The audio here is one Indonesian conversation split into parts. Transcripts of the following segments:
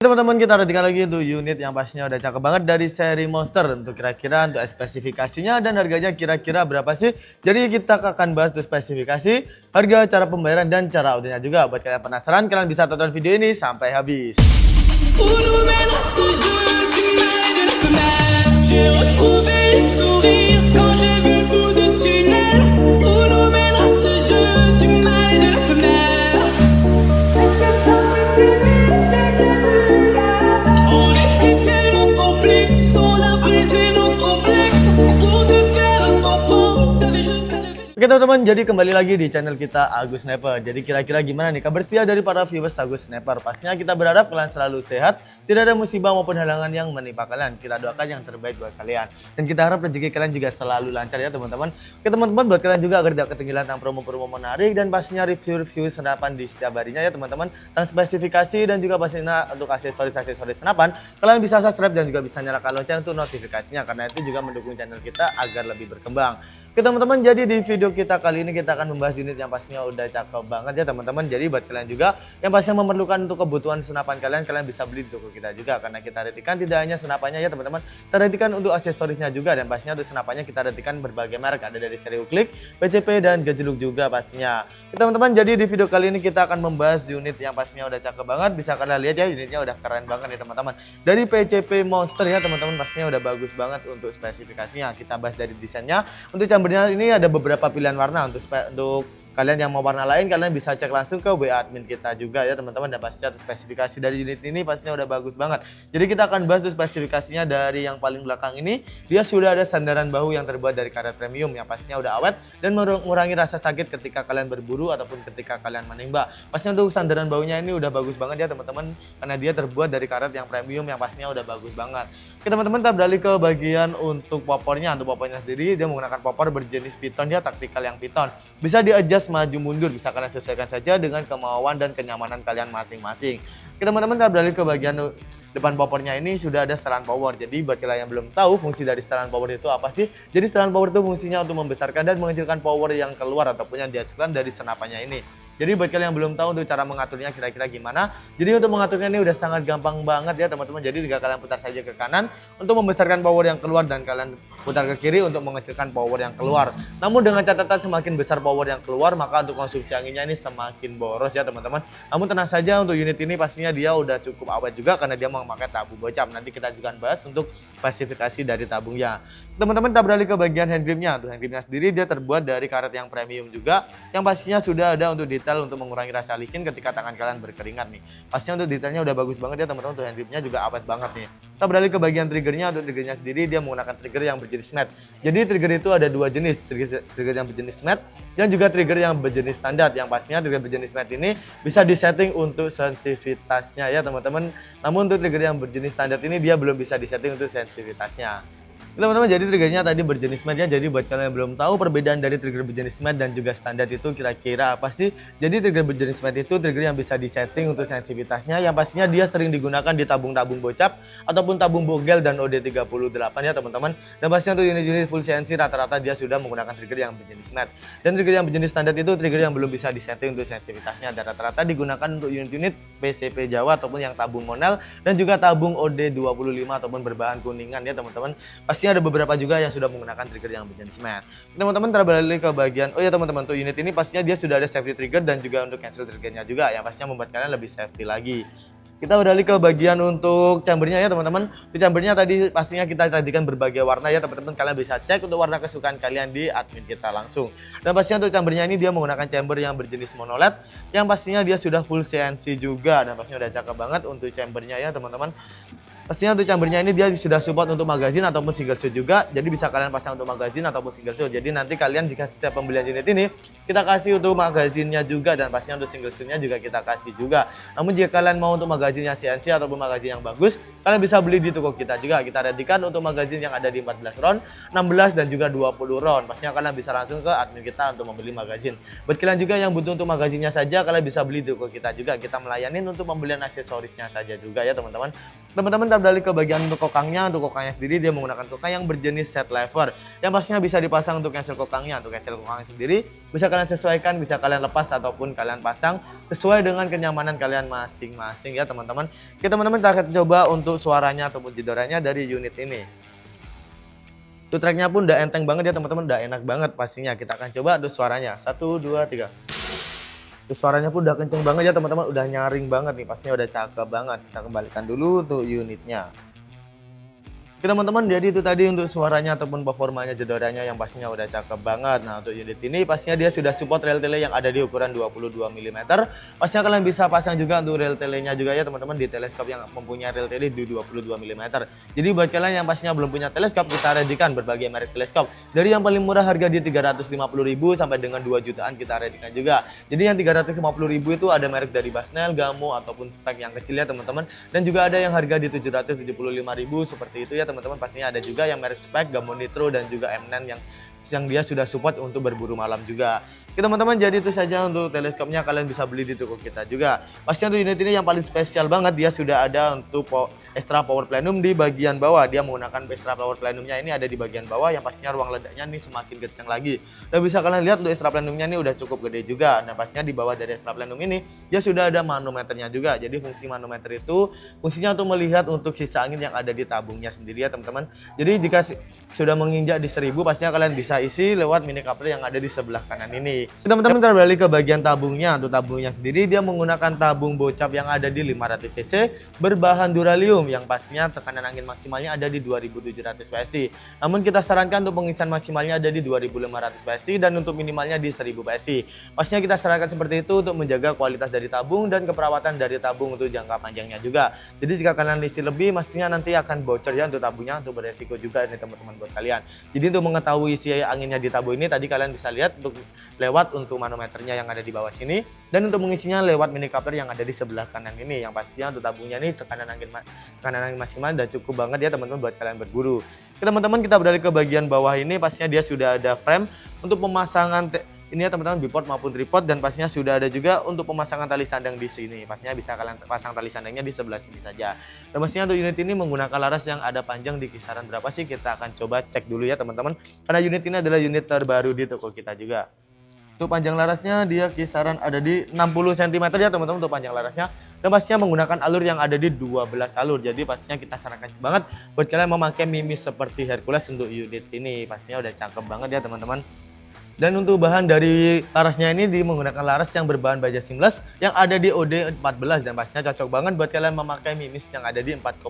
Teman-teman, kita redikan lagi untuk unit yang pastinya udah cakep banget dari seri Monster. Untuk kira-kira untuk spesifikasinya dan harganya kira-kira berapa sih? Jadi kita akan bahas untuk spesifikasi, harga, cara pembayaran, dan cara auditnya juga. Buat kalian penasaran, kalian bisa tonton video ini sampai habis. Oke teman-teman, jadi kembali lagi di channel kita Agus Sniper. Jadi kira-kira gimana nih kabar setia dari para viewers Agus Sniper? Pastinya kita berharap kalian selalu sehat, tidak ada musibah maupun halangan yang menimpa kalian. Kita doakan yang terbaik buat kalian. Dan kita harap rezeki kalian juga selalu lancar ya teman-teman. Oke teman-teman, buat kalian juga agar tidak ketinggalan tentang promo-promo menarik dan pastinya review-review senapan di setiap harinya ya teman-teman. Tentang spesifikasi dan juga pastinya untuk aksesoris senapan, kalian bisa subscribe dan juga bisa nyalakan lonceng untuk notifikasinya, karena itu juga mendukung channel kita agar lebih berkembang. Oke teman-teman, jadi di video kita kali ini kita akan membahas unit yang pastinya udah cakep banget ya teman-teman. Jadi buat kalian juga yang pastinya memerlukan untuk kebutuhan senapan kalian bisa beli di toko kita juga, karena kita redikan tidak hanya senapannya ya teman-teman, kita redikan untuk aksesorisnya juga, dan pastinya untuk senapannya kita redikan berbagai merek, ada dari seri Uklik, PCP, dan Gejluk juga pastinya. Oke teman-teman, jadi di video kali ini kita akan membahas unit yang pastinya udah cakep banget. Bisa kalian lihat ya, unitnya udah keren banget ya teman-teman. Dari PCP Monster ya teman-teman, pastinya udah bagus banget untuk spesifikasinya. Kita bahas dari desainnya. Untuk chambernya ini ada beberapa pilihan warna. Untuk kalian yang mau warna lain, kalian bisa cek langsung ke WA admin kita juga ya teman-teman. Dan pastinya spesifikasi dari unit ini pastinya udah bagus banget. Jadi kita akan bahas spesifikasinya. Dari yang paling belakang ini, dia sudah ada sandaran bahu yang terbuat dari karet premium yang pastinya udah awet dan mengurangi rasa sakit ketika kalian berburu ataupun ketika kalian menembak. Pastinya untuk sandaran bahunya ini udah bagus banget ya teman-teman, karena dia terbuat dari karet yang premium yang pastinya udah bagus banget. Oke teman-teman, kita beralih ke bagian untuk popornya. Untuk popornya sendiri, dia menggunakan popor berjenis piton ya, taktikal yang piton. Bisa di-adjust maju mundur, bisa kalian sesuaikan saja dengan kemauan dan kenyamanan kalian masing-masing. Oke teman-teman, kita beralih ke bagian depan popornya. Ini sudah ada setelan power. Jadi buat kalian yang belum tahu fungsi dari setelan power itu apa sih? Jadi setelan power itu fungsinya untuk membesarkan dan mengecilkan power yang keluar ataupun yang dihasilkan dari senapannya ini. Jadi buat kalian yang belum tahu untuk cara mengaturnya kira-kira gimana, jadi untuk mengaturnya ini udah sangat gampang banget ya teman-teman. Jadi jika kalian putar saja ke kanan untuk membesarkan power yang keluar, dan kalian putar ke kiri untuk mengecilkan power yang keluar. Namun dengan catatan semakin besar power yang keluar, maka untuk konsumsi anginnya ini semakin boros ya teman-teman. Namun tenang saja, untuk unit ini pastinya dia udah cukup awet juga karena dia memakai tabung bocap. Nanti kita juga bahas untuk spesifikasi dari tabungnya. Teman-teman, kita beralih ke bagian handgripnya. Untuk handgripnya sendiri dia terbuat dari karet yang premium juga, yang pastinya sudah ada untuk detail untuk mengurangi rasa licin ketika tangan kalian berkeringat nih. Pastinya untuk detailnya udah bagus banget ya teman-teman. Untuk handgripnya juga awet banget nih. Kita beralih ke bagian triggernya. Untuk triggernya sendiri dia menggunakan trigger yang berjenis matte. Jadi trigger itu ada dua jenis, trigger yang berjenis matte dan juga trigger yang berjenis standar. Yang pastinya trigger berjenis matte ini bisa disetting untuk sensitivitasnya ya teman-teman. Namun untuk trigger yang berjenis standar ini dia belum bisa disetting untuk sensitivitasnya. Teman-teman, jadi triggernya tadi berjenis matte ya. Jadi buat kalian yang belum tahu perbedaan dari trigger berjenis matte dan juga standar itu kira-kira apa sih? Jadi trigger berjenis matte itu trigger yang bisa disetting untuk sensitivitasnya, yang pastinya dia sering digunakan di tabung-tabung bocap ataupun tabung bogel dan OD38 ya teman-teman. Dan pastinya untuk unit-unit full CNC rata-rata dia sudah menggunakan trigger yang berjenis matte. Dan trigger yang berjenis standar itu trigger yang belum bisa disetting untuk sensitivitasnya, dan rata-rata digunakan untuk unit-unit PCP Jawa ataupun yang tabung monel dan juga tabung OD25 ataupun berbahan kuningan ya teman-teman. Pastinya ada beberapa juga yang sudah menggunakan trigger yang berjenis matte. Teman-teman, terbalik ke bagian ya teman-teman, untuk unit ini pastinya dia sudah ada safety trigger dan juga untuk cancel triggernya juga, yang pastinya membuat kalian lebih safety lagi. Kita beralih ke bagian untuk chambernya ya teman-teman. Di chambernya tadi pastinya kita redikan berbagai warna ya teman-teman. Kalian bisa cek untuk warna kesukaan kalian di admin kita langsung. Dan pastinya untuk chambernya ini dia menggunakan chamber yang berjenis monoled, yang pastinya dia sudah full CNC juga, dan pastinya udah cakep banget untuk chambernya ya teman-teman. Pastinya untuk chambernya ini dia sudah support untuk magazine ataupun single shoot juga. Jadi bisa kalian pasang untuk magazine ataupun single shoot. Jadi nanti kalian jika setiap pembelian unit ini kita kasih untuk magazinnya juga, dan pastinya untuk single shootnya juga kita kasih juga. Namun jika kalian mau untuk magazine yang CNC ataupun magazine yang bagus, kalian bisa beli di toko kita juga. Kita redikan untuk magazine yang ada di 14 round, 16 dan juga 20 round. Pastinya kalian bisa langsung ke admin kita untuk membeli magazine. Buat kalian juga yang butuh untuk magazinnya saja, kalian bisa beli di toko kita juga. Kita melayani untuk pembelian aksesorisnya saja juga ya teman-teman. Teman-teman, kita beralih ke bagian untuk kokangnya. Untuk kokangnya sendiri dia menggunakan kokang yang berjenis set lever, yang pastinya bisa dipasang untuk cancel kokangnya. Untuk cancel kokangnya sendiri bisa kalian sesuaikan, bisa kalian lepas ataupun kalian pasang sesuai dengan kenyamanan kalian masing-masing ya teman-teman. Oke teman-teman, kita akan coba untuk suaranya ataupun jedorannya dari unit ini. Tuh tracknya pun udah enteng banget ya teman-teman, udah enak banget pastinya. Kita akan coba tuh suaranya. 1, 2, 3. Suaranya pun udah kenceng banget ya teman-teman, udah nyaring banget nih, pastinya udah cakep banget. Kita kembalikan dulu untuk unitnya. Oke teman-teman, jadi itu tadi untuk suaranya ataupun performanya jedorannya yang pastinya udah cakep banget. Nah untuk unit ini pastinya dia sudah support rel tele yang ada di ukuran 22 mm. Pastinya kalian bisa pasang juga untuk rel telenya juga ya teman-teman, di teleskop yang mempunyai rel tele di 22 mm. Jadi buat kalian yang pastinya belum punya teleskop, kita readykan berbagai merek teleskop. Dari yang paling murah harga di 350.000 sampai dengan 2 jutaan kita readykan juga. Jadi yang 350.000 itu ada merek dari Basnel, Gamo ataupun spek yang kecil ya teman-teman. Dan juga ada yang harga di 775.000 seperti itu ya teman-teman. Pastinya ada juga yang merek spek, Gamo Nitro dan juga M9 yang dia sudah support untuk berburu malam juga. Oke teman-teman, jadi itu saja untuk teleskopnya, kalian bisa beli di toko kita juga. Pastinya untuk unit ini yang paling spesial banget, dia sudah ada untuk extra power plenum di bagian bawah. Dia menggunakan extra power plenumnya ini ada di bagian bawah, yang pastinya ruang ledaknya ini semakin kencang lagi. Dan bisa kalian lihat untuk extra plenumnya ini udah cukup gede juga. Dan pastinya di bawah dari extra plenum ini dia sudah ada manometernya juga. Jadi fungsi manometer itu fungsinya untuk melihat untuk sisa angin yang ada di tabungnya sendiri ya teman-teman. Jadi jika sudah menginjak di 1000, pastinya kalian bisa isi lewat mini coupler yang ada di sebelah kanan ini. Teman-teman, kita beralih ke bagian tabungnya. Untuk tabungnya sendiri dia menggunakan tabung bocap yang ada di 500 cc berbahan duralium, yang pastinya tekanan angin maksimalnya ada di 2700 PSI. Namun kita sarankan untuk pengisian maksimalnya ada di 2500 PSI dan untuk minimalnya di 1000 PSI. Pastinya kita sarankan seperti itu untuk menjaga kualitas dari tabung dan keperawatan dari tabung untuk jangka panjangnya juga. Jadi jika kalian isi lebih, pastinya nanti akan bocor ya untuk tabungnya, untuk beresiko juga nih teman-teman buat kalian. Jadi untuk mengetahui isi anginnya di tabung ini tadi kalian bisa lihat untuk lewat untuk manometernya yang ada di bawah sini, dan untuk mengisinya lewat mini coupler yang ada di sebelah kanan ini, yang pastinya untuk tabungnya ini tekanan angin maksimal udah cukup banget ya teman-teman buat kalian berburu. Oke teman-teman, kita beralih ke bagian bawah ini. Pastinya dia sudah ada frame untuk pemasangan ini ya teman-teman, bipod maupun tripod, dan pastinya sudah ada juga untuk pemasangan tali sandang di sini. Pastinya bisa kalian pasang tali sandangnya di sebelah sini saja. Dan pastinya untuk unit ini menggunakan laras yang ada panjang di kisaran berapa sih, kita akan coba cek dulu ya teman-teman, karena unit ini adalah unit terbaru di toko kita juga. Untuk panjang larasnya dia kisaran ada di 60 cm ya teman-teman untuk panjang larasnya. Dan pastinya menggunakan alur yang ada di 12 alur. Jadi pastinya kita sarankan banget buat kalian memakai mimis seperti Hercules untuk unit ini. Pastinya udah cakep banget ya teman-teman. Dan untuk bahan dari larasnya ini menggunakan laras yang berbahan baja seamless yang ada di OD 14, dan pastinya cocok banget buat kalian memakai mimis yang ada di 4,55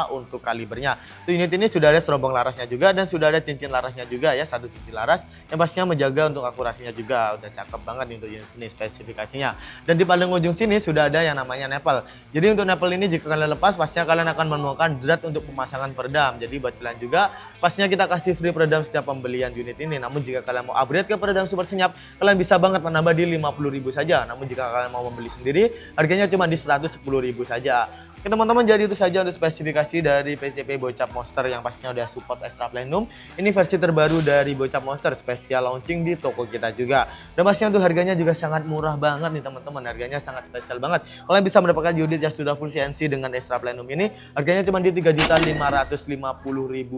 untuk kalibernya. Untuk unit ini sudah ada serobong larasnya juga dan sudah ada cincin larasnya juga ya, satu cincin laras yang pastinya menjaga untuk akurasinya juga. Udah cakep banget nih untuk unit ini spesifikasinya. Dan di paling ujung sini sudah ada yang namanya nepel. Jadi untuk nepel ini jika kalian lepas pastinya kalian akan menemukan drat untuk pemasangan peredam. Jadi buat kalian juga pastinya kita kasih free peredam setiap pembelian unit ini. Namun jika kalian mau upgrade ke peredam super senyap, kalian bisa banget menambah di 50.000 saja. Namun jika kalian mau membeli sendiri, harganya cuma di 110.000 saja. Oke teman-teman, jadi itu saja untuk spesifikasi dari PCP Bocap Monster yang pastinya udah support extra plenum. Ini versi terbaru dari Bocap Monster, spesial launching di toko kita juga. Dan pastinya untuk harganya juga sangat murah banget nih teman-teman, harganya sangat spesial banget. Kalian bisa mendapatkan unit yang sudah full CNC dengan extra plenum ini, harganya cuma di 3.550.000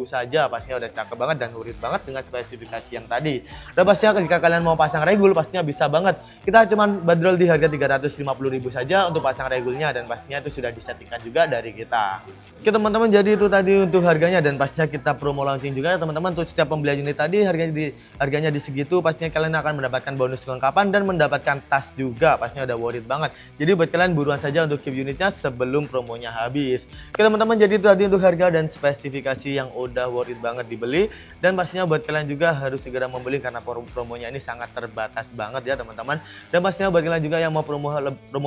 saja. Pastinya udah cakep banget dan urit banget dengan spesifikasi yang tadi. Dan pastinya jika kalian mau pasang regul, pastinya bisa banget. Kita cuma bandrol di harga 350.000 saja untuk pasang regulnya, dan pastinya itu sudah disetting juga dari kita. Oke teman-teman, jadi itu tadi untuk harganya, dan pastinya kita promo launching juga ya teman-teman. Untuk setiap pembelian unit tadi harganya di segitu, pastinya kalian akan mendapatkan bonus kelengkapan dan mendapatkan tas juga. Pastinya udah worth it banget. Jadi buat kalian buruan saja untuk keep unitnya sebelum promonya habis. Oke teman-teman, jadi itu tadi untuk harga dan spesifikasi yang udah worth it banget dibeli, dan pastinya buat kalian juga harus segera membeli karena promonya ini sangat terbatas banget ya teman-teman. Dan pastinya buat kalian juga yang mau promo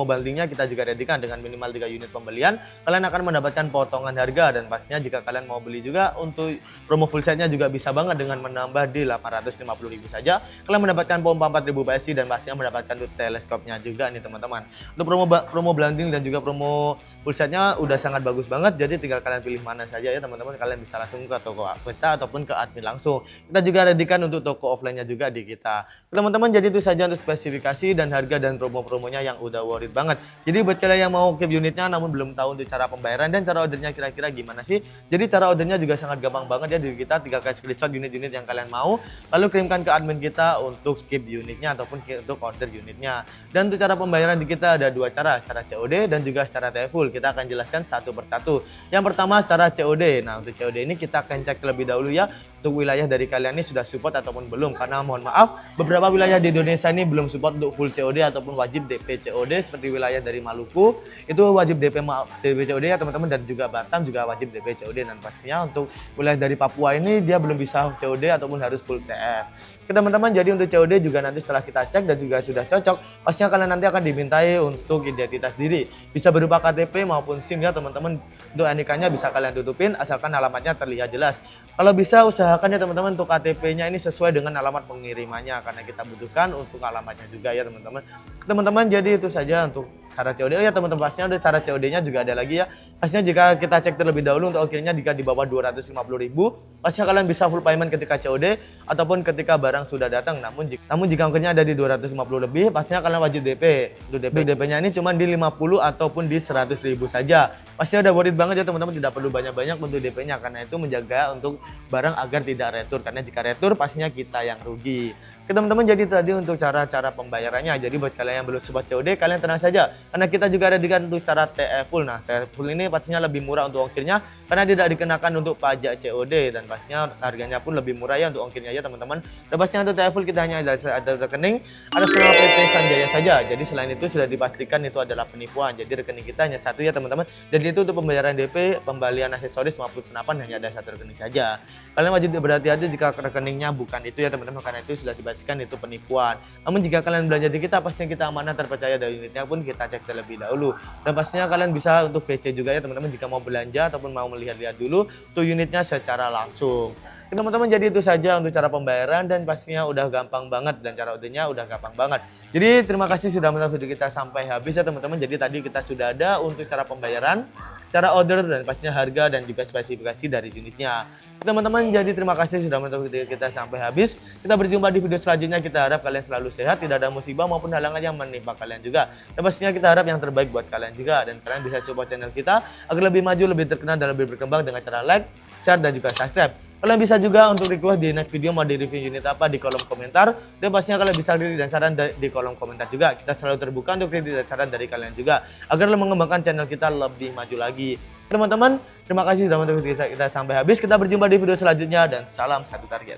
bundlingnya, kita juga readykan dengan minimal 3 unit pembelian. Kalian akan mendapatkan potongan harga, dan pastinya jika kalian mau beli juga untuk promo full setnya juga bisa banget dengan menambah di 850.000 saja. Kalian mendapatkan pompa 4000 PSI dan pastinya mendapatkan teleskopnya juga nih teman-teman. Untuk promo bundling dan juga promo full setnya udah sangat bagus banget, jadi tinggal kalian pilih mana saja ya teman-teman. Kalian bisa langsung ke toko kita ataupun ke admin langsung. Kita juga readykan untuk toko offline-nya juga di kita. Teman-teman, jadi itu saja untuk spesifikasi dan harga dan promo-promonya yang udah worth it banget. Jadi buat kalian yang mau keep unitnya namun belum tahu tahu untuk cara pembayaran dan cara ordernya kira-kira gimana sih. Jadi cara ordernya juga sangat gampang banget ya, jadi kita tinggal kasih screenshot unit-unit yang kalian mau, lalu kirimkan ke admin kita untuk skip unitnya ataupun untuk order unitnya. Dan untuk cara pembayaran di kita ada dua cara COD dan juga secara TFUL. Kita akan jelaskan satu persatu. Yang pertama secara COD. Nah, untuk COD ini kita akan cek terlebih dahulu ya, untuk wilayah dari kalian ini sudah support ataupun belum, karena mohon maaf beberapa wilayah di Indonesia ini belum support untuk full COD ataupun wajib DP COD, seperti wilayah dari Maluku itu wajib DP COD ya teman-teman, dan juga Batam juga wajib DP COD, dan pastinya untuk wilayah dari Papua ini dia belum bisa COD ataupun harus full TF. Oke teman-teman, jadi untuk COD juga nanti setelah kita cek dan juga sudah cocok, pastinya kalian nanti akan dimintai untuk identitas diri, bisa berupa KTP maupun SIM ya teman-teman. Untuk NIK-nya bisa kalian tutupin asalkan alamatnya terlihat jelas. Kalau bisa usahakan ya teman-teman untuk KTP-nya ini sesuai dengan alamat pengirimannya, karena kita butuhkan untuk alamatnya juga ya teman-teman. Teman-teman, jadi itu saja untuk cara COD. Oh ya teman-teman, pastinya untuk cara COD-nya juga ada lagi ya. Pastinya jika kita cek terlebih dahulu untuk ongkirnya jika di bawah 250.000, pastinya kalian bisa full payment ketika COD ataupun ketika barang sudah datang. Namun jika ongkirnya ada di 250 lebih, pastinya kalian wajib DP. Untuk DP-nya ini cuma di 50 ataupun di 100.000 saja. Pastinya udah worth it banget ya teman-teman, tidak perlu banyak-banyak untuk DP-nya, karena itu menjaga untuk barang agar tidak retur, karena jika retur pastinya kita yang rugi. Oke teman-teman, jadi tadi untuk cara-cara pembayarannya. Jadi buat kalian yang belum support COD, kalian tenang saja, karena kita juga ada untuk cara TFUL. Nah, TFUL ini pastinya lebih murah untuk ongkirnya karena tidak dikenakan untuk pajak COD, dan pastinya harganya pun lebih murah ya untuk ongkirnya ya teman-teman. Dan pastinya untuk TFUL kita hanya ada rekening atas nama PT Sanjaya saja. Jadi selain itu sudah dipastikan itu adalah penipuan. Jadi rekening kita hanya satu ya teman-teman. Dan itu untuk pembayaran DP, pembelian aksesoris maupun senapan hanya ada satu rekening saja. Kalian wajib berhati-hati jika rekeningnya bukan itu ya teman-teman, karena itu sudah dipastikan itu penipuan. Namun jika kalian belanja di kita, pastinya kita amanah, terpercaya, dari unitnya pun kita cek terlebih dahulu. Dan pastinya kalian bisa untuk VC juga ya teman-teman, jika mau belanja ataupun mau melihat-lihat dulu tuh unitnya secara langsung. Teman-teman, jadi itu saja untuk cara pembayaran, dan pastinya udah gampang banget, dan cara ordernya udah gampang banget. Jadi terima kasih sudah menonton video kita sampai habis ya teman-teman. Jadi tadi kita sudah ada untuk cara pembayaran, cara order, dan pastinya harga dan juga spesifikasi dari unitnya. Teman-teman, jadi terima kasih sudah menonton video kita sampai habis. Kita berjumpa di video selanjutnya. Kita harap kalian selalu sehat, tidak ada musibah maupun halangan yang menimpa kalian juga. Dan pastinya kita harap yang terbaik buat kalian juga, dan kalian bisa support channel kita agar lebih maju, lebih terkenal, dan lebih berkembang dengan cara like, share, dan juga subscribe. Kalian bisa juga untuk request di next video mau di review unit apa di kolom komentar, dan pastinya kalian bisa kritik dan saran di kolom komentar juga. Kita selalu terbuka untuk kritik dan saran dari kalian juga agar mengembangkan channel kita lebih maju lagi. Teman-teman, terima kasih sudah menonton video kita sampai habis. Kita berjumpa di video selanjutnya, dan salam satu target.